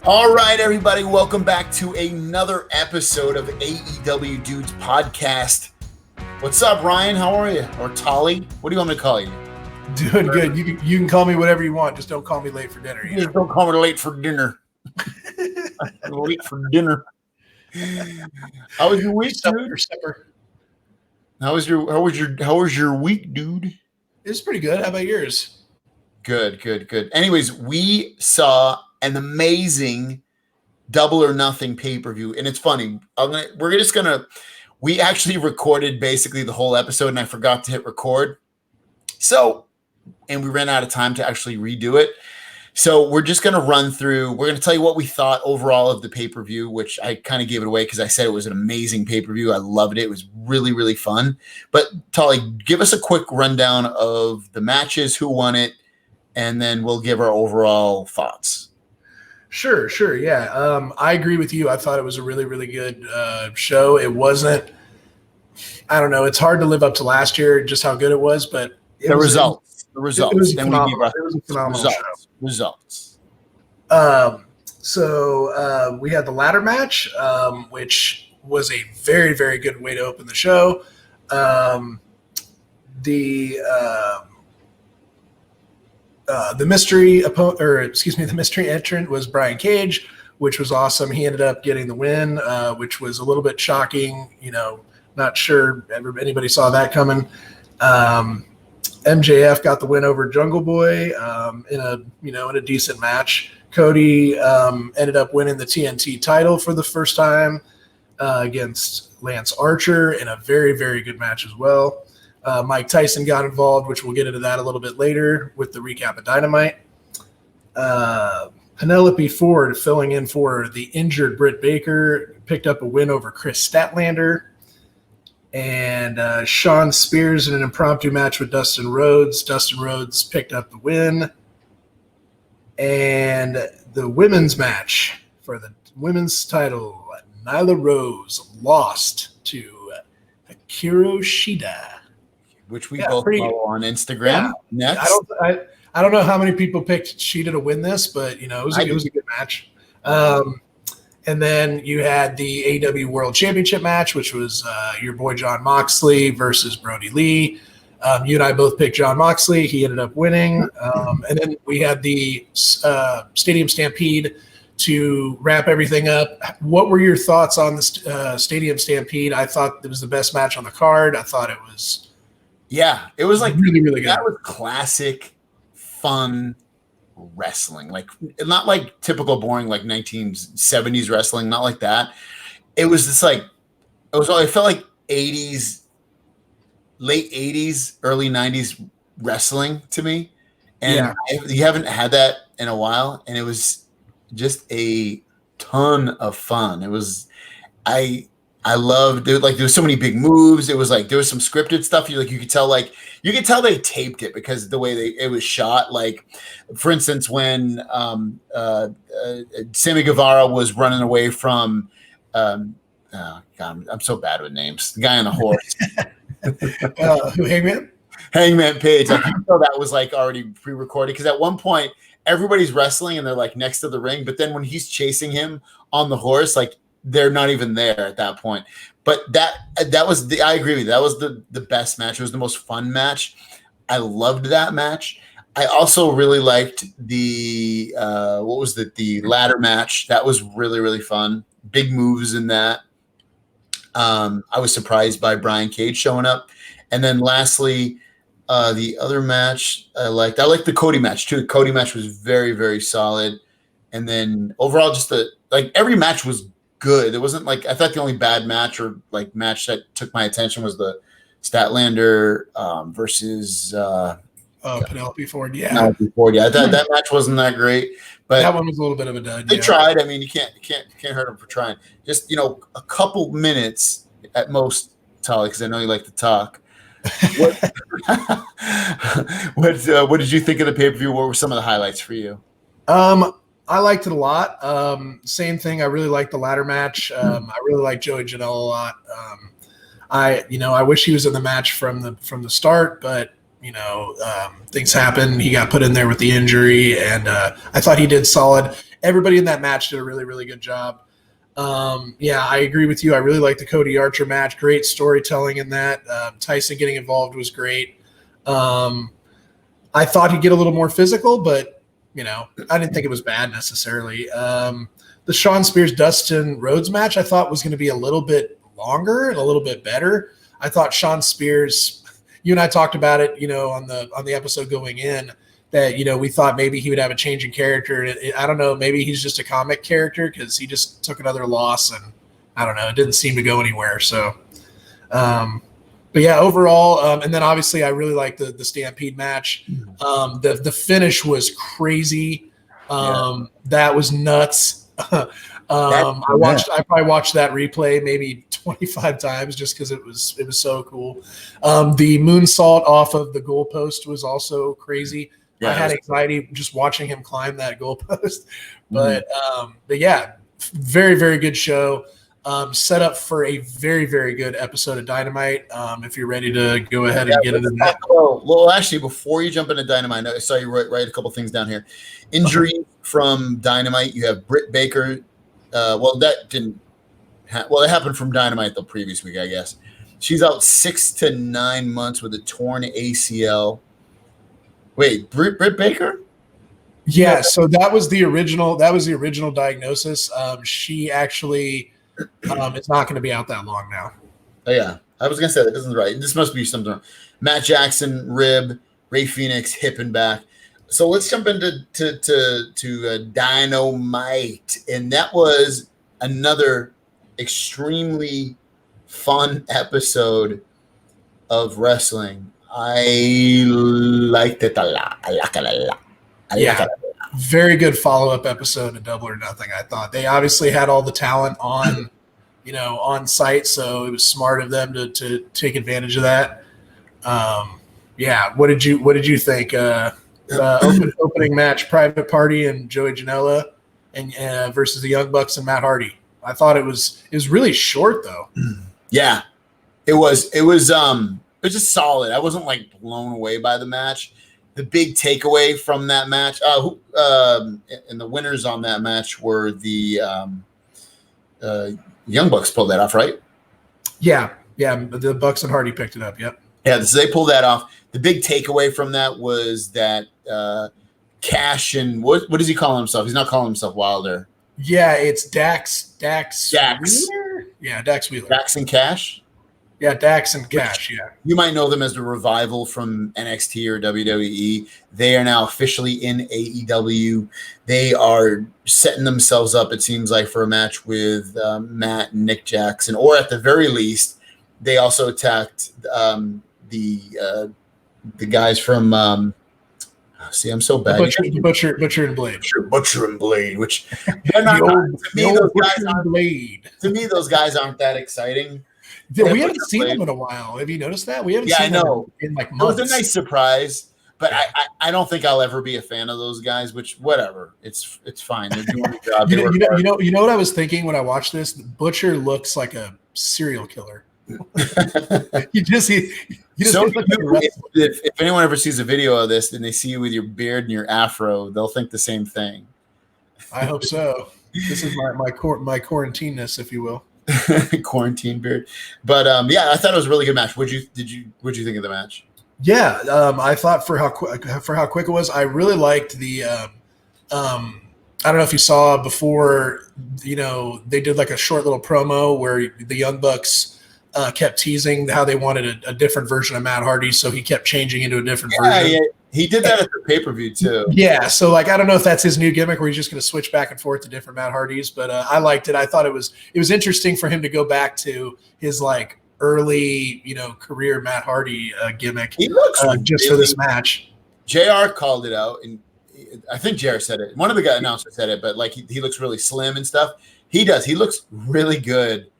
All right, everybody, welcome back to another episode of AEWDudes podcast. What's up, Ryan? How are you? Or Tolly? What do you want me to call you? Doing good. You can call me whatever you want. Just don't call me late for dinner. Just don't call me late for dinner. I'm late for dinner. How was your week, supper? How was your week, dude? It was pretty good. How about yours? Good. Anyways, we saw an amazing Double or Nothing pay-per-view, and it's funny. We actually recorded basically the whole episode, and I forgot to hit record. And we ran out of time to actually redo it. So we're just going to run through. We're going to tell you what we thought overall of the pay-per-view, which I kind of gave it away because I said it was an amazing pay-per-view. I loved it. It was really, really fun. But Tolly, give us a quick rundown of the matches, who won it, and then we'll give our overall thoughts. Sure. Yeah. I agree with you. I thought it was a really, really good show. It wasn't, I don't know. It's hard to live up to last year, just how good it was, but the results. It was a phenomenal show. Results. So we had the ladder match, which was a very, very good way to open the show. The mystery opponent, the mystery entrant was Brian Cage, which was awesome. He ended up getting the win, which was a little bit shocking. Not sure anybody saw that coming. MJF got the win over Jungle Boy in a decent match. Cody ended up winning the TNT title for the first time against Lance Archer in a very, very good match as well. Mike Tyson got involved, which we'll get into that a little bit later with the recap of Dynamite. Penelope Ford, filling in for the injured Britt Baker, picked up a win over Chris Statlander. And Sean Spears in an impromptu match with Dustin Rhodes. Dustin Rhodes picked up the win. And the women's match for the women's title, Nyla Rose lost to Hikaru Shida. Which we both follow on Instagram. Yeah. Next. I don't know how many people picked Shida to win this, but it was a good match. And then you had the AEW World Championship match, which was your boy Jon Moxley versus Brody Lee. You and I both picked Jon Moxley. He ended up winning. And then we had the Stadium Stampede to wrap everything up. What were your thoughts on the Stadium Stampede? I thought it was the best match on the card. I thought it was... Yeah, it was like really, really good. That was classic, fun wrestling. Like not like typical boring like 1970s wrestling, not like that. It was just like it felt like 80s, late 80s, early 90s wrestling to me. And you haven't had that in a while, and it was just a ton of fun. It was I loved it. Like there was so many big moves. It was like there was some scripted stuff. You could tell they taped it because the way it was shot. Like for instance, when Sammy Guevara was running away from God, I'm so bad with names. The guy on the horse. Who Hangman? Hangman Page. Like you know that was like already pre-recorded because at one point everybody's wrestling and they're like next to the ring, but then when he's chasing him on the horse, like they're not even there at that point. But that was I agree with you. That was the best match. It was the most fun match. I loved that match. I also really liked the ladder match. That was really, really fun. Big moves in that. I was surprised by Brian Cage showing up. And then lastly, the other match I liked the Cody match too. The Cody match was very, very solid. And then overall just every match was good. It wasn't like I thought the only bad match or like match that took my attention was the Statlander versus Penelope Ford. Yeah, Penelope Ford. Yeah, that match wasn't that great, but that one was a little bit of a dud. They tried. I mean, you can't hurt them for trying. Just a couple minutes at most, Tolly, because I know you like to talk. What did you think of the pay-per-view? What were some of the highlights for you? I liked it a lot. Same thing. I really liked the ladder match. I really like Joey Janela a lot. I wish he was in the match from the start, but things happen. He got put in there with the injury, and I thought he did solid. everybody in that match did a really, really good job. Yeah, I agree with you. I really like the Cody Archer match. Great storytelling in that. Tyson getting involved was great. I thought he'd get a little more physical, but I didn't think it was bad necessarily. The Shawn Spears Dustin Rhodes match I thought was going to be a little bit longer and a little bit better. I thought Shawn Spears, you and I talked about it, on the episode going in, that we thought maybe he would have a change in character. I don't know, maybe he's just a comic character because he just took another loss, and I don't know, it didn't seem to go anywhere. So, but yeah, overall, and then obviously I really liked the Stampede match. The finish was crazy. That was nuts. I probably watched that replay maybe 25 times just because it was so cool. The moonsault off of the goalpost was also crazy. I had anxiety just watching him climb that goalpost, but yeah, very, very good show. Set up for a very, very good episode of Dynamite. If you're ready to go ahead and get into that. Well, actually, before you jump into Dynamite, I saw you write a couple things down here. Injury from Dynamite. You have Britt Baker. That didn't. It happened from Dynamite the previous week, I guess. She's out 6 to 9 months with a torn ACL. Wait, Britt Baker? Yeah, so that was the original diagnosis. She actually is not going to be out that long now. Oh yeah, I was gonna say that isn't right. This must be something wrong. Matt Jackson rib, Ray Phoenix hip and back. So let's jump into Dynamite, and that was another extremely fun episode of wrestling. I liked it a lot. I like it a lot. Very good follow-up episode of Double or Nothing. I thought they obviously had all the talent on, on site, so it was smart of them to take advantage of that. What did you think? Opening match, Private Party and Joey Janela, and versus the Young Bucks and Matt Hardy. I thought it was really short though. Yeah, it was just solid. I wasn't like blown away by the match. The big takeaway from that match, and the winners on that match were the Young Bucks pulled that off, right? Yeah. The Bucks and Hardy picked it up. Yep. Yeah, so they pulled that off. The big takeaway from that was that Cash and what does he call himself? He's not calling himself Wilder. Yeah, it's Dax. Wheeler? Yeah, Dax Wheeler. Dax and Cash? Yeah, Dax and Cash, yeah. You might know them as the Revival from NXT or WWE. They are now officially in AEW. They are setting themselves up, it seems like, for a match with Matt and Nick Jackson. Or at the very least, they also attacked the guys from see, I'm so bad. Butcher and Blade. Butcher and Blade, which to me, those guys aren't that exciting. We haven't seen them in a while. Have you noticed that? We haven't seen them in like months. It was a nice surprise, but I don't think I'll ever be a fan of those guys, which whatever. It's fine. They're doing the job. You know what I was thinking when I watched this? Butcher looks like a serial killer. If anyone ever sees a video of this and they see you with your beard and your afro, they'll think the same thing. I hope so. This is my quarantineness, if you will. Quarantine beard. But I thought it was a really good match. What'd you think of the match? Yeah, I thought for how quick it was, I really liked the I don't know if you saw before, they did like a short little promo where the Young Bucks kept teasing how they wanted a different version of Matt Hardy, so he kept changing into a different version. Yeah, he did that at the pay-per-view too. Yeah, so like I don't know if that's his new gimmick where he's just going to switch back and forth to different Matt Hardys, but I liked it. I thought it was interesting for him to go back to his like early career Matt Hardy gimmick. He looks just for this match. JR called it out, and I think JR said it. One of the guy announcers said it, but like he looks really slim and stuff. He does. He looks really good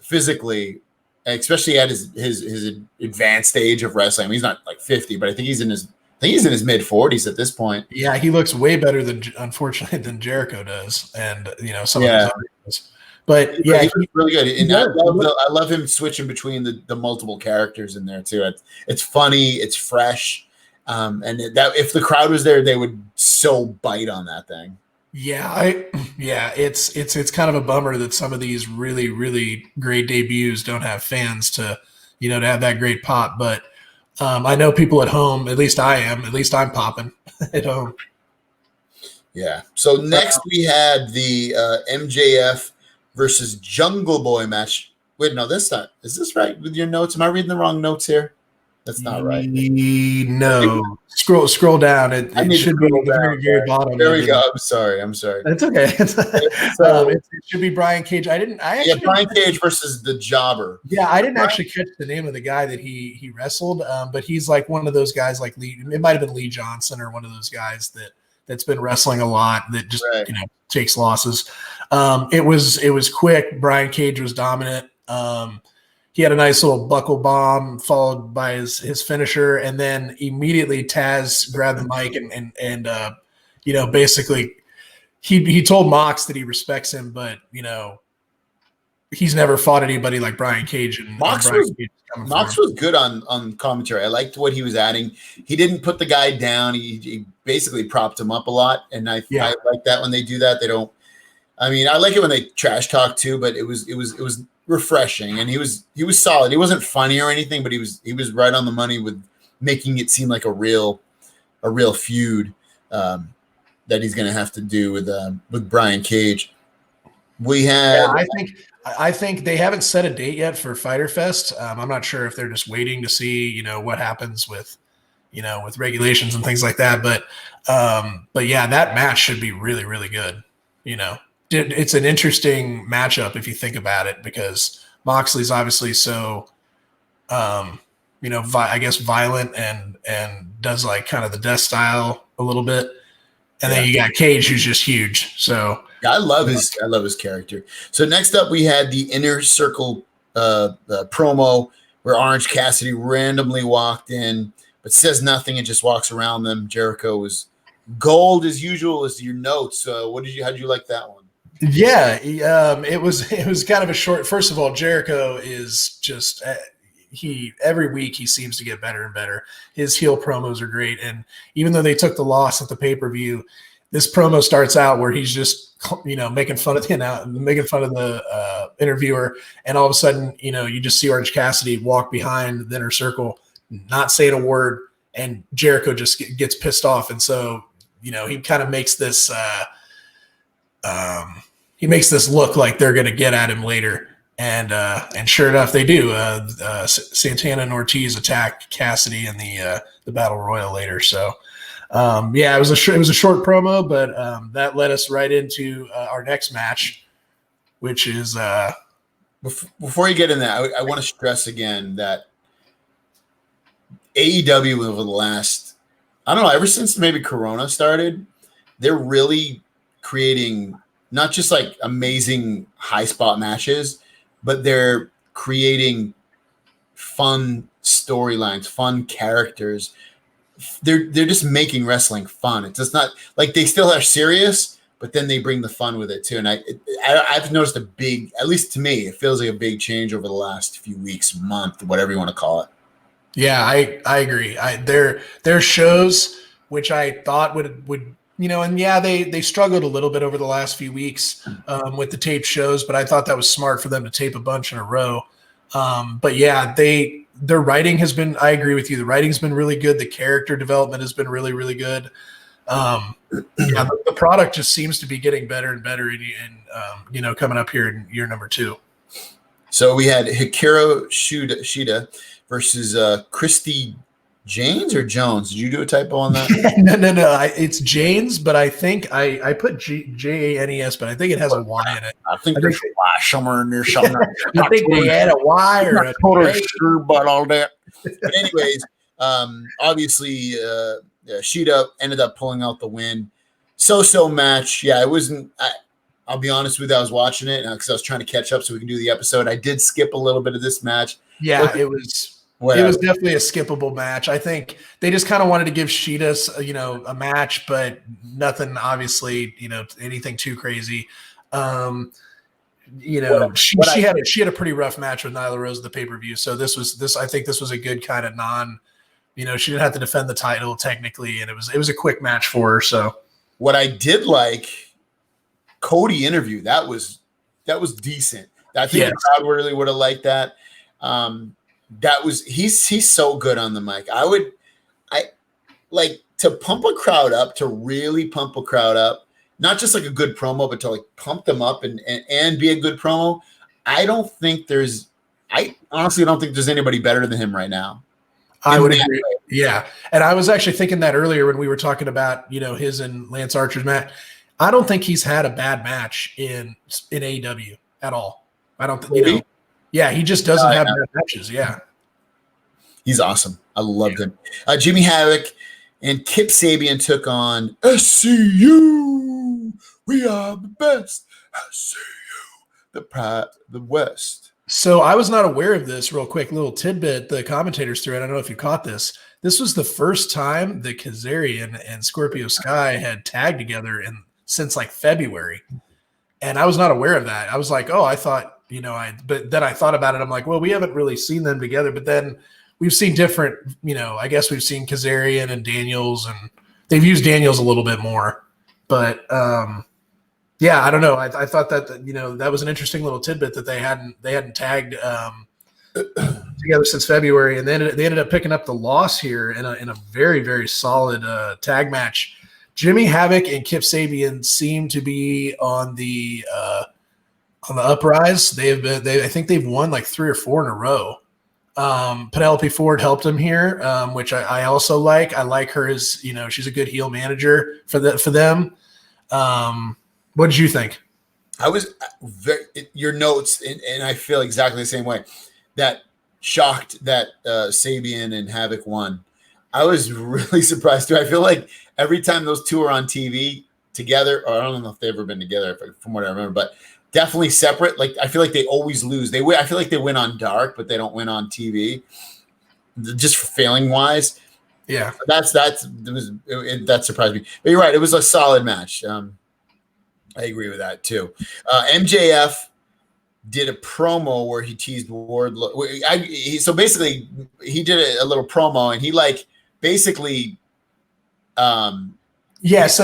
physically. Especially at his advanced age of wrestling. I mean, he's not like 50, but I think he's in his mid 40s at this point. Yeah, he looks way better unfortunately than Jericho does, and some of his other guys. But yeah, he looks really good. And I love him switching between the multiple characters in there too. It's funny, it's fresh, and that if the crowd was there, they would so bite on that thing. It's kind of a bummer that some of these really, really great debuts don't have fans to have that great pop. But I know people at home, at least I'm popping at home. Yeah. So next we had the MJF versus Jungle Boy match. Wait, no, that's not. Is this right with your notes? Am I reading the wrong notes here? That's not right. No. Scroll down. It should be the very, very bottom. There we go. I'm sorry. It's okay. It should be Brian Cage. Brian Cage versus the Jobber. Yeah, I didn't actually catch the name of the guy that he wrestled, but he's like one of those guys like Lee. It might have been Lee Johnson or one of those guys that's been wrestling a lot that just takes losses. It was quick. Brian Cage was dominant. He had a nice little buckle bomb followed by his finisher, and then immediately Taz grabbed the mic and basically he told Mox that he respects him, but he's never fought anybody like Brian Cage. And Mox was good on commentary. I liked what he was adding. He didn't put the guy down. He basically propped him up a lot, and I like that when they do that. They don't. I mean, I like it when they trash talk too, but it was refreshing, and he was solid. He wasn't funny or anything, but he was right on the money with making it seem like a real feud that he's going to have to do with Brian Cage. We had. I think they haven't set a date yet for Fyter Fest. I'm not sure if they're just waiting to see what happens with with regulations and things like that. But yeah, that match should be really, really good. It's an interesting matchup if you think about it, because Moxley's obviously so, I guess violent and does like kind of the death style a little bit, and then you got Cage who's just huge. So I love his character. So next up we had the Inner Circle promo where Orange Cassidy randomly walked in, but says nothing and just walks around them. Jericho was gold as usual as your notes. How did you like that one? Yeah, it was kind of a short. First of all, Jericho is just every week he seems to get better and better. His heel promos are great, and even though they took the loss at the pay-per-view, this promo starts out where he's just making fun of the interviewer, and all of a sudden you just see Orange Cassidy walk behind the Inner Circle, not saying a word, and Jericho just gets pissed off, and so he kind of makes this. He makes this look like they're going to get at him later, and sure enough, they do. Santana and Ortiz attack Cassidy in the Battle Royal later. So, it was a short promo, but that led us right into our next match, which is. Before you get in that, I want to stress again that AEW over the last, I don't know, ever since maybe Corona started, they're really creating not just like amazing high spot matches, but they're creating fun storylines, fun characters. They're just making wrestling fun. It's just not like they still are serious, but then they bring the fun with it too. And I've noticed at least to me, it feels like a big change over the last few weeks, month, whatever you want to call it. Yeah, I agree. Their shows, which I thought would and they struggled a little bit over the last few weeks with the taped shows, but I thought that was smart for them to tape a bunch in a row. But yeah, their writing has been, I agree with you. The writing's been really good. The character development has been really, really good. The product just seems to be getting better and better and coming up here in year number 2. So we had Hikaru Shida versus Christi Janes or Jones? Did you do a typo on that? No. It's Janes, but I think I put Janes, but I think it has a Y in it. I think there's a Y somewhere in there. I think they had a Y or a totally sure about all that. But anyways, obviously, Shida ended up pulling out the win. So match. Yeah, it wasn't. I'll be honest with you. I was watching it because I was trying to catch up so we can do the episode. I did skip a little bit of this match. Yeah, it was. Whatever. It was definitely a skippable match. I think they just kind of wanted to give Shida, a match, but nothing, obviously, anything too crazy. She had a pretty rough match with Nyla Rose at the pay-per-view. So I think this was a good kind of she didn't have to defend the title technically, and it was a quick match for her. So what I did like Cody interview, that was decent. I think the crowd really would have liked that. He's so good on the mic. I like to pump a crowd up, to really pump a crowd up, not just like a good promo, but to like pump them up and be a good promo. I honestly don't think there's anybody better than him right now. I would agree. Yeah. And I was actually thinking that earlier when we were talking about, his and Lance Archer's match. I don't think he's had a bad match in AEW at all. I don't think, he just doesn't have bad matches. Yeah. He's awesome. I loved him. Jimmy Havoc and Kip Sabian took on SCU. We are the best. SCU. The West. So I was not aware of this. Real quick, little tidbit the commentators threw. I don't know if you caught this. This was the first time that Kazarian and Scorpio Sky had tagged together since like February, and I was not aware of that. I was like, oh, I thought but then I thought about it. I'm like, well, we haven't really seen them together, but then we've seen different. I guess we've seen Kazarian and Daniels, and they've used Daniels a little bit more, but. Yeah, I don't know. I thought that that was an interesting little tidbit that they hadn't tagged together since February, and then they ended up picking up the loss here in a very, very solid tag match. Jimmy Havoc and Kip Sabian seem to be on the uprise. I think they've won like 3 or 4 in a row. Penelope Ford helped them here, which I also like. I like her as she's a good heel manager for them. What did you think? I was your notes, and I feel exactly the same way. That shocked that Sabian and Havoc won. I was really surprised too. I feel like every time those two are on TV together, or I don't know if they've ever been together, from what I remember, but definitely separate. Like I feel like they always lose. I feel like they win on dark, but they don't win on TV. Just failing wise. Yeah, that surprised me. But you're right. It was a solid match. I agree with that too. MJF did a promo where he teased Wardlow. So basically, he did a little promo, and he basically. So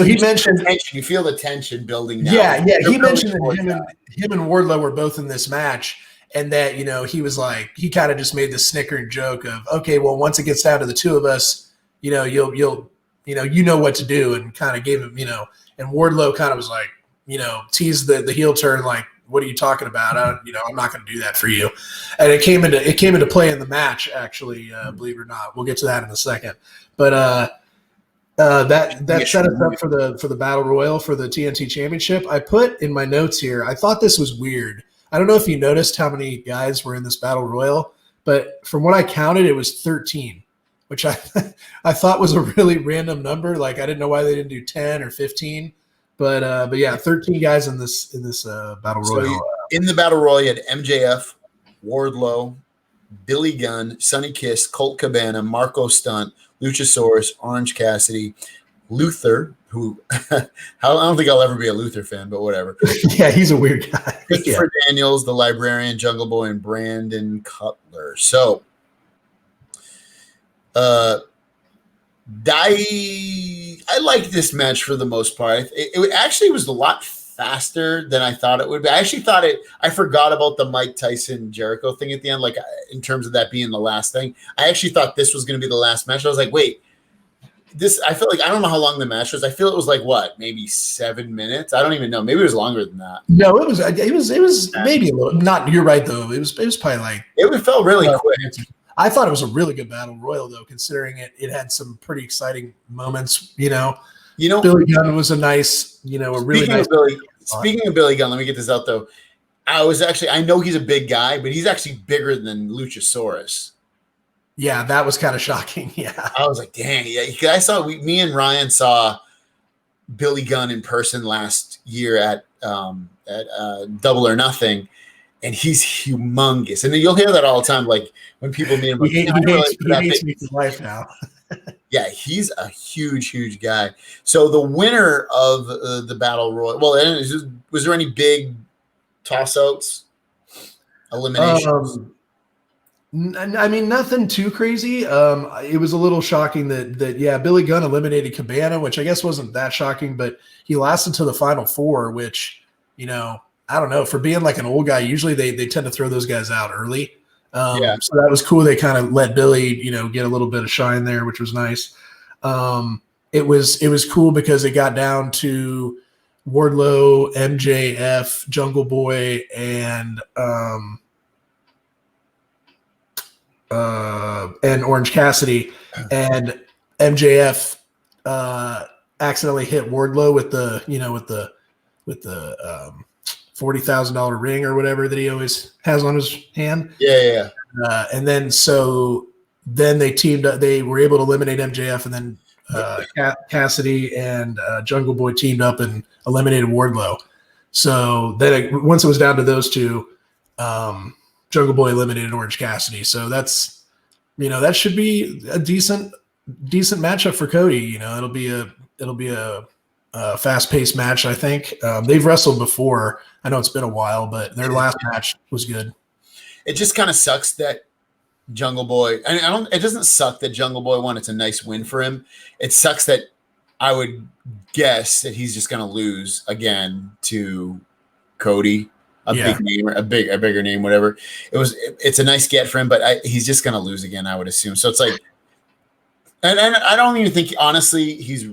he mentioned tension. You feel the tension building now. Yeah. He mentioned that him and Wardlow were both in this match, and that he was like, he kind of just made the snickering joke of, okay, well, once it gets down to the two of us, you'll what to do, and kind of gave him, and Wardlow kind of was like. Tease the heel turn, like, what are you talking about? I'm not going to do that for you. And it came into play in the match, actually, believe it or not. We'll get to that in a second. But that set us up for the Battle Royal for the TNT Championship. I put in my notes here, I thought this was weird. I don't know if you noticed how many guys were in this Battle Royal, but from what I counted, it was 13, which I thought was a really random number. Like, I didn't know why they didn't do 10 or 15. But yeah, 13 guys in this Battle Royal. So in the Battle Royal, you had MJF, Wardlow, Billy Gunn, Sonny Kiss, Colt Cabana, Marko Stunt, Luchasaurus, Orange Cassidy, Luther, who I don't think I'll ever be a Luther fan, but whatever. Yeah, he's a weird guy. Christopher Daniels, the Librarian, Jungle Boy, and Brandon Cutler. So I liked this match for the most part. It actually was a lot faster than I thought it would be. I actually thought I forgot about the Mike Tyson Jericho thing at the end, like in terms of that being the last thing. I actually thought this was going to be the last match. I was like, wait, I feel like, I don't know how long the match was. I feel it was like maybe 7 minutes. I don't even know. Maybe it was longer than that. No, it was maybe a little. Not. You're right though. It was probably like it felt really quick. I thought it was a really good Battle Royal, though, considering it had some pretty exciting moments. Billy Gunn was a nice, a really nice. Speaking of Billy Gunn, let me get this out though. I know he's a big guy, but he's actually bigger than Luchasaurus. Yeah, that was kind of shocking. Yeah, I was like, dang. Yeah, me and Ryan saw Billy Gunn in person last year at Double or Nothing. And he's humongous. And you'll hear that all the time, like when people meet him. He hates me for life now. Yeah, he's a huge, huge guy. So the winner of the Battle Royal, was there any big toss-outs, eliminations? I mean, nothing too crazy. It was a little shocking that Billy Gunn eliminated Cabana, which I guess wasn't that shocking, but he lasted to the final 4, which I don't know, for being like an old guy, usually they tend to throw those guys out early. Yeah. So that was cool. They kind of let Billy, get a little bit of shine there, which was nice. It was cool because it got down to Wardlow, MJF, Jungle Boy, and Orange Cassidy, and MJF accidentally hit Wardlow with the $40,000 ring or whatever that he always has on his hand. Yeah. And then they teamed up. They were able to eliminate MJF, and then Cassidy and Jungle Boy teamed up and eliminated Wardlow. So then once it was down to those two, Jungle Boy eliminated Orange Cassidy. So that's, that should be a decent matchup for Cody. It'll be a fast-paced match, I think. They've wrestled before. I know it's been a while, but their last match was good. It just kind of sucks that Jungle Boy. It doesn't suck that Jungle Boy won. It's a nice win for him. It sucks that I would guess that he's just going to lose again to Cody, big name, a bigger name, whatever. It's a nice get for him, but he's just going to lose again, I would assume. So it's like, and I don't even think, honestly, he's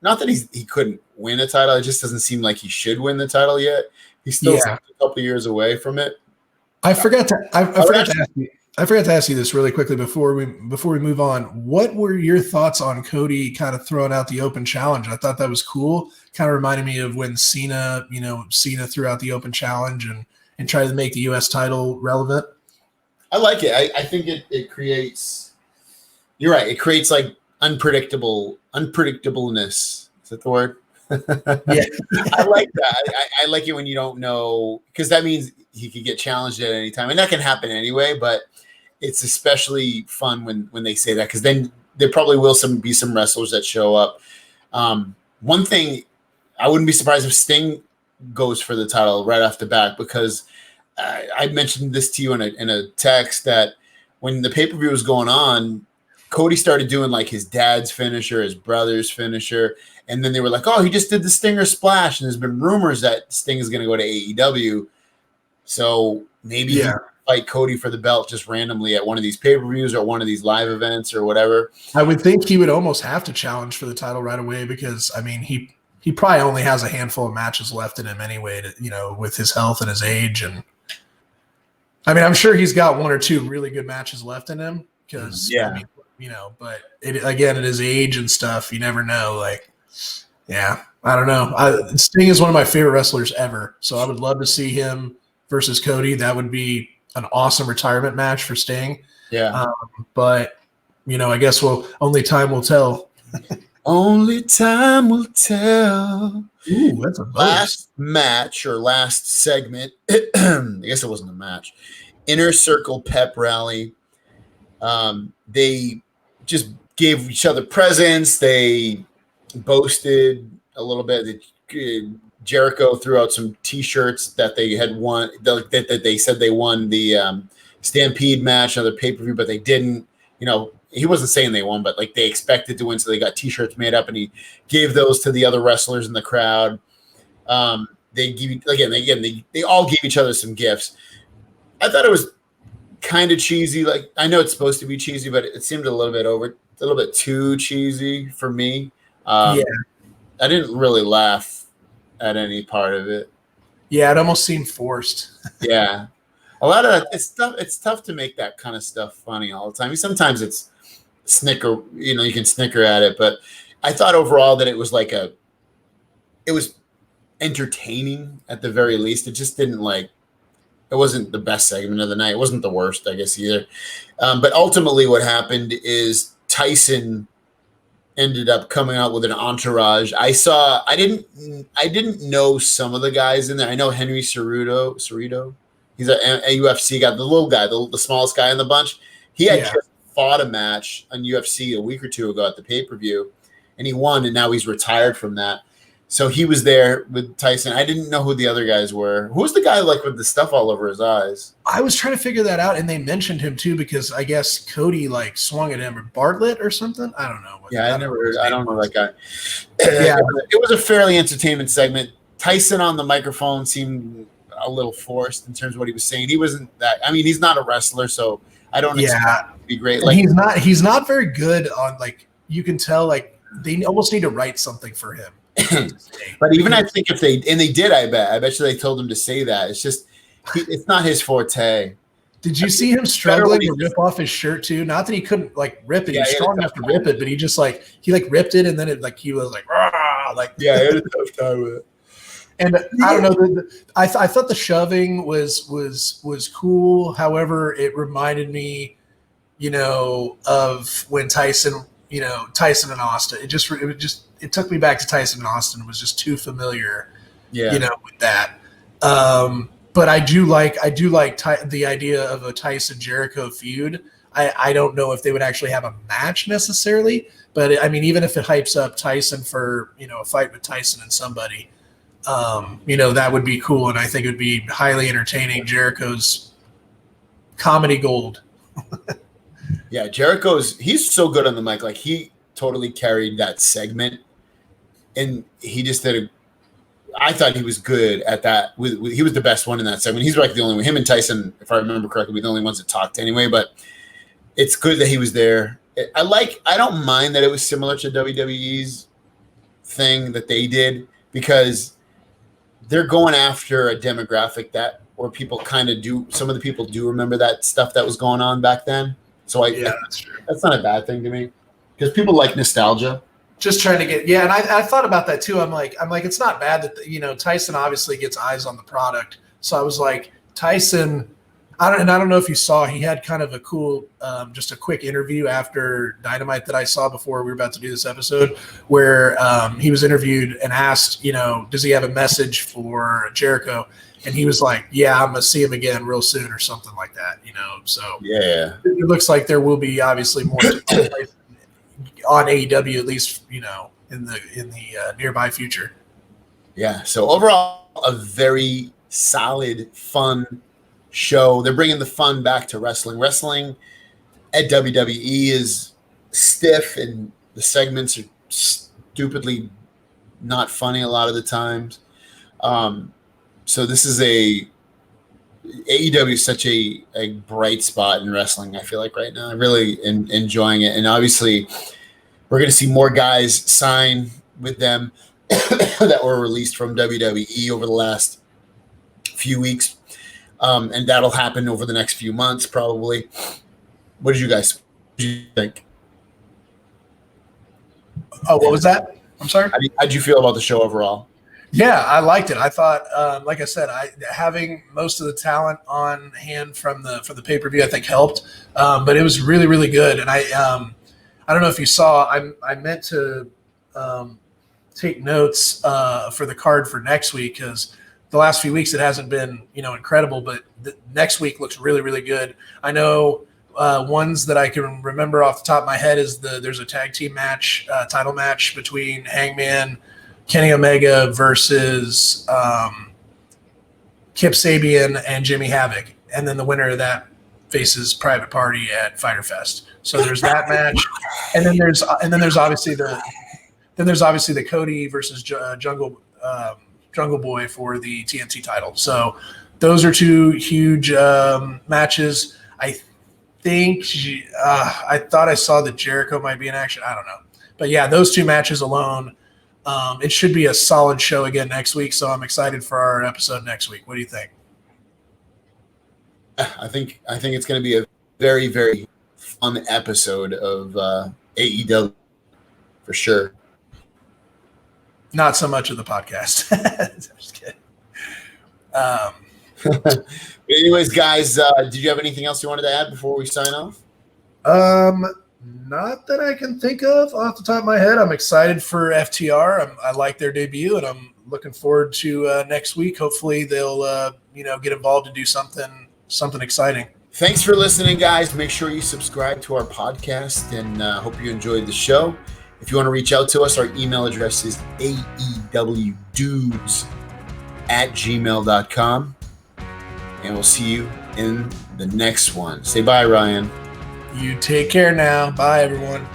not that he couldn't win a title. It just doesn't seem like he should win the title yet. He's still a couple years away from it. I forgot to ask you this really quickly before we move on. What were your thoughts on Cody kind of throwing out the open challenge? I thought that was cool. Kind of reminded me of when Cena threw out the open challenge and tried to make the U.S. title relevant. I like it. I think it creates. You're right. It creates like unpredictableness. Is that the word? Yeah. I like that. I like it when you don't know, because that means he could get challenged at any time, and that can happen anyway. But it's especially fun when they say that, because then there probably will be some wrestlers that show up. One thing, I wouldn't be surprised if Sting goes for the title right off the bat, because I mentioned this to you in a text that when the pay-per-view was going on, Cody started doing like his dad's finisher, his brother's finisher, and then they were like, "Oh, he just did the Stinger Splash," and there's been rumors that Sting is going to go to AEW. So maybe he fight Cody for the belt just randomly at one of these pay-per-views or one of these live events or whatever. I would think he would almost have to challenge for the title right away, because I mean he probably only has a handful of matches left in him anyway, with his health and his age. And I mean, I'm sure he's got one or two really good matches left in him, because but it is age and stuff. You never know. I don't know. Sting is one of my favorite wrestlers ever, so I would love to see him versus Cody. That would be an awesome retirement match for Sting. Yeah. But I guess only time will tell. Only time will tell. Ooh, that's a last match or last segment. I guess it wasn't a match. Inner Circle Pep Rally. They just gave each other presents. They boasted a little bit. Jericho threw out some T-shirts that they had won. That they said they won the Stampede match, another pay-per-view, but they didn't. He wasn't saying they won, but like they expected to win, so they got T-shirts made up, and he gave those to the other wrestlers in the crowd. They all gave each other some gifts. I thought it was kind of cheesy. Like, I know it's supposed to be cheesy, but it seemed a little bit too cheesy for me. I didn't really laugh at any part of it. Yeah, it almost seemed forced. Yeah. A lot of that, it's tough to make that kind of stuff funny all the time. Sometimes it's snicker, you can snicker at it, but I thought overall that it was it was entertaining at the very least. It just didn't it wasn't the best segment of the night. It wasn't the worst, I guess, either. But ultimately what happened is Tyson ended up coming out with an entourage. I didn't know some of the guys in there. I know Henry Ceruto. He's a UFC guy, the little guy, the smallest guy in the bunch. He had just fought a match on UFC a week or two ago at the pay-per-view, and he won, and now he's retired from that. So he was there with Tyson. I didn't know who the other guys were. Who was the guy with the stuff all over his eyes? I was trying to figure that out, and they mentioned him too, because I guess Cody swung at him, or Bartlett or something. I don't know. I don't know that guy. Yeah, it was a fairly entertainment segment. Tyson on the microphone seemed a little forced in terms of what he was saying. He wasn't that. I mean, he's not a wrestler, so I don't expect him to be great. Like he's not very good on like. You can tell like they almost need to write something for him. But even I think if they did, I bet you they told him to say that. It's just it's not his forte. Did you see him struggling to rip off his shirt too? Not that he couldn't like rip it. He's strong enough to rip it, but he just like ripped it and then it like he was like he had a tough time with it. And I don't know. I thought the shoving was cool. However, it reminded me, of when Tyson and Austin. It took me back to Tyson and Austin. It was just too familiar, with that. But I do like the idea of a Tyson Jericho feud. I don't know if they would actually have a match necessarily, but I mean, even if it hypes up Tyson for a fight with Tyson and somebody, that would be cool, and I think it would be highly entertaining. Jericho's comedy gold. Yeah, he's so good on the mic. Like he totally carried that segment, and he just did I thought he was good at that. He was the best one in that segment. He's like the only one. Him and Tyson, if I remember correctly, were the only ones that talked anyway. But it's good that he was there. I don't mind that it was similar to WWE's thing that they did because they're going after a demographic where people kind of do. Some of the people do remember that stuff that was going on back then. So that's true. That's not a bad thing to me because people like nostalgia. Just trying to get and I thought about that too. I'm like it's not bad that Tyson obviously gets eyes on the product. So I was like Tyson. I don't know if you saw. He had kind of a cool, just a quick interview after Dynamite that I saw before we were about to do this episode, where he was interviewed and asked, does he have a message for Jericho? And he was like, "Yeah, I'm gonna see him again real soon," or something like that. So yeah, it looks like there will be obviously more on AEW, at least in the nearby future. Yeah. So overall, a very solid, fun show. They're bringing the fun back to wrestling. Wrestling at WWE is stiff, and the segments are stupidly not funny a lot of the times. So this is AEW is such a bright spot in wrestling. I feel like right now, I'm really enjoying it, and obviously, we're going to see more guys sign with them that were released from WWE over the last few weeks, and that'll happen over the next few months probably. What did you think? Oh, what was that? I'm sorry. How'd you feel about the show overall? Yeah, I liked it. I thought, like I said, having most of the talent on hand for the pay-per-view, I think helped. But it was really, really good. And I don't know if you saw. I meant to take notes for the card for next week because the last few weeks it hasn't been incredible, but next week looks really, really good. I know ones that I can remember off the top of my head is there's a tag team match, title match between Hangman, Kenny Omega versus Kip Sabian and Jimmy Havoc, and then the winner of that faces Private Party at Fyter Fest. So there's that match, and then there's obviously the Cody versus Jungle Boy for the TNT title. So those are two huge matches. I think I thought I saw that Jericho might be in action. I don't know, but yeah, those two matches alone. It should be a solid show again next week, so I'm excited for our episode next week. What do you think? I think it's going to be a very, very fun episode of AEW for sure. Not so much of the podcast. I'm just kidding. Anyways, guys, did you have anything else you wanted to add before we sign off? Not that I can think of off the top of my head. I'm excited for FTR. I like their debut, and I'm looking forward to next week. Hopefully, they'll get involved and do something exciting. Thanks for listening, guys. Make sure you subscribe to our podcast, and hope you enjoyed the show. If you want to reach out to us, our email address is AEWDudes@gmail.com, and we'll see you in the next one. Say bye, Ryan. You take care now. Bye, everyone.